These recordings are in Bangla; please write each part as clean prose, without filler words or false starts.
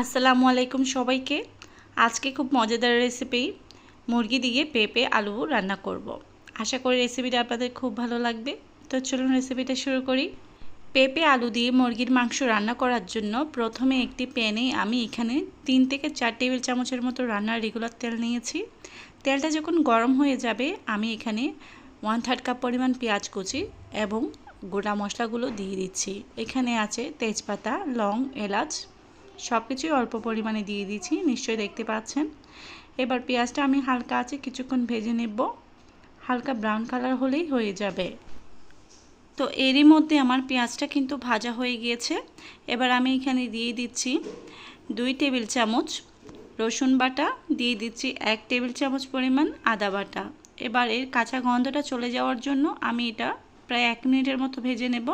আসসালামু আলাইকুম সবাইকে। আজকে খুব মজাদার রেসিপি মুরগি দিয়ে পেঁপে আলু রান্না করব। আশা করি রেসিপিটা আপনাদের খুব ভালো লাগবে। তো চলুন রেসিপিটা শুরু করি। পেঁপে আলু দিয়ে মুরগির মাংস রান্না করার জন্য প্রথমে একটি প্যানে আমি এখানে 3 থেকে 4 টেবিল চামচের মতো রান্নার রেগুলার তেল নিয়েছি। তেলটা যখন গরম হয়ে যাবে আমি এখানে 1/3 কাপ পরিমাণ পেঁয়াজ কুচি এবং গোটা মশলাগুলো দিয়ে দিচ্ছি। এখানে আছে তেজপাতা, লং, এলাচ সব কিছুই অল্প পরিমাণে দিয়ে দিয়েছি, নিশ্চয়ই দেখতে পাচ্ছেন। এবার পেঁয়াজটা আমি হালকা আছে কিছুক্ষণ ভেজে নেব, হালকা ব্রাউন কালার হলেই হয়ে যাবে। তো এরই মধ্যে আমার পেঁয়াজটা কিন্তু ভাজা হয়ে গিয়েছে। এবার আমি এখানে দিয়ে দিচ্ছি 2 টেবিল চামচ রসুন বাটা, দিয়ে দিচ্ছি 1 টেবিল চামচ পরিমাণ আদা বাটা। এবার এর কাঁচা গন্ধটা চলে যাওয়ার জন্য আমি এটা প্রায় 1 মিনিটের মতো ভেজে নেব।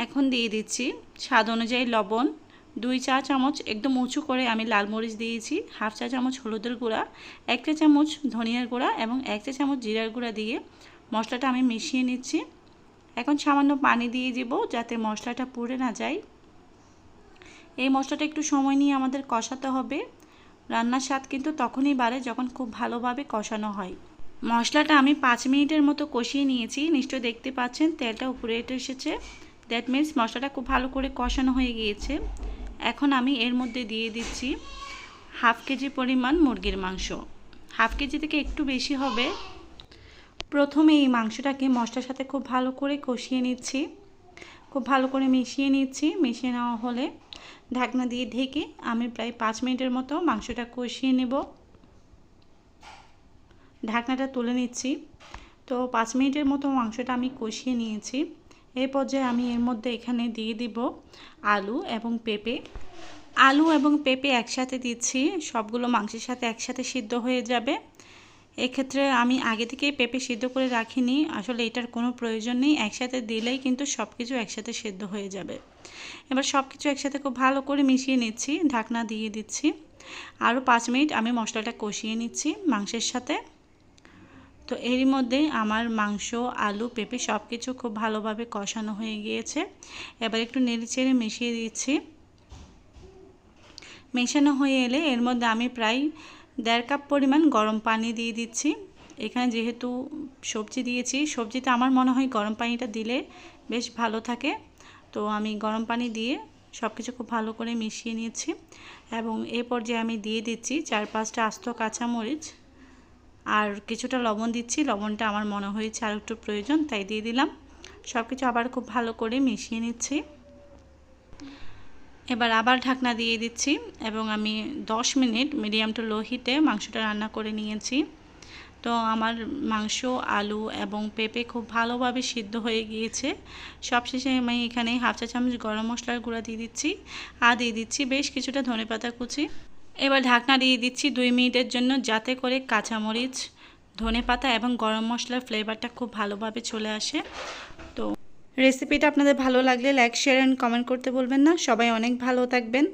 এখন দিয়ে দিচ্ছি স্বাদ অনুযায়ী লবণ, 2 চা চামচ একদম উঁচু করে আমি লাল মরিচ দিয়েছি, হাফ চা চামচ হলুদের গুঁড়া, 1 চা চামচ ধনিয়ার গুঁড়া এবং 1 চা চামচ জিরার গুঁড়া দিয়ে মশলাটা আমি মিশিয়ে নিচ্ছি। এখন সামান্য পানি দিয়ে দেব যাতে মশলাটা পুড়ে না যায়। এই মশলাটা একটু সময় নিয়ে আমাদের কষাতে হবে। রান্নার স্বাদ কিন্তু তখনই বাড়ে যখন খুব ভালোভাবে কষানো হয়। মশলাটা আমি 5 মিনিটের মতো কষিয়ে নিয়েছি, নিশ্চয়ই দেখতে পাচ্ছেন তেলটা উপরে উঠে এসেছে। দ্যাট মিন্স মশলাটা খুব ভালো করে কষানো হয়ে গিয়েছে। এখন আমি এর মধ্যে দিয়ে দিচ্ছি হাফ কেজি পরিমাণ মুরগির মাংস। হাফ কেজি থেকে একটু বেশি হবে। প্রথমে এই মাংসটাকে মশলার সাথে খুব ভালো করে কষিয়ে নিচ্ছি, খুব ভালো করে মিশিয়ে নিচ্ছি। মিশিয়ে নেওয়া হলে ঢাকনা দিয়ে ঢেকে আমি প্রায় 5 মিনিটের মতো মাংসটা কষিয়ে নেব। ঢাকনাটা তুলে নিচ্ছি। তো 5 মিনিটের মতো মাংসটা আমি কষিয়ে নিয়েছি। এই পর্যায়ে আমি এর মধ্যে এখানে দিয়ে দিব আলু এবং পেঁপে। আলু এবং পেঁপে একসাথে দিচ্ছি, সবগুলো মাংসের সাথে একসাথে সিদ্ধ হয়ে যাবে। এক্ষেত্রে আমি আগে থেকেই পেঁপে সিদ্ধ করে রাখিনি, আসলে এটার কোনো প্রয়োজন নেই, একসাথে দিলেই কিন্তু সব কিছু একসাথে সিদ্ধ হয়ে যাবে। এবার সব কিছু একসাথে খুব ভালো করে মিশিয়ে নিচ্ছি, ঢাকনা দিয়ে দিচ্ছি। আরও 5 মিনিট আমি মশলাটা কষিয়ে নিচ্ছি মাংসের সাথে। তো এরই মধ্যে আমার মাংস, আলু, পেঁপে সব কিছু খুব ভালোভাবে কষানো হয়ে গিয়েছে। এবার একটু নেড়েচেড়ে মিশিয়ে দিচ্ছি। মেশানো হয়ে এলে এর মধ্যে আমি প্রায় 1.5 কাপ পরিমাণ গরম পানি দিয়ে দিচ্ছি। এখানে যেহেতু সবজি দিয়েছি, সবজিতে আমার মনে হয় গরম পানিটা দিলে বেশ ভালো থাকে। তো আমি গরম পানি দিয়ে সব কিছু খুব ভালো করে মিশিয়ে নিয়েছি এবং এই পর্যায়ে আমি দিয়ে দিচ্ছি 4-5টা আস্ত কাঁচামরিচ আর কিছুটা লবণ দিচ্ছি। লবণটা আমার মনে হয়েছে আর একটু প্রয়োজন, তাই দিয়ে দিলাম। সব কিছু আবার খুব ভালো করে মিশিয়ে নিচ্ছি। এবার আবার ঢাকনা দিয়ে দিচ্ছি এবং আমি 10 মিনিট মিডিয়াম টু লো হিটে মাংসটা রান্না করে নিয়েছি। তো আমার মাংস, আলু এবং পেঁপে খুব ভালোভাবে সিদ্ধ হয়ে গিয়েছে। সবশেষে আমি এখানে হাফ চা চামচ গরম মশলার গুঁড়া দিয়ে দিচ্ছি আর দিয়ে দিচ্ছি বেশ কিছুটা ধনেপাতা কুচি। এবার ঢাকনা দিয়ে দিচ্ছি 2 মিনিটের জন্য, যাতে করে কাঁচামরিচ, ধনেপাতা এবং গরম মশলার ফ্লেভারটা খুব ভালোভাবে চলে আসে। তো রেসিপিটা আপনাদের ভালো লাগলে লাইক, শেয়ার অ্যান্ড কমেন্ট করতে বলবেন না। সবাই অনেক ভালো থাকবেন।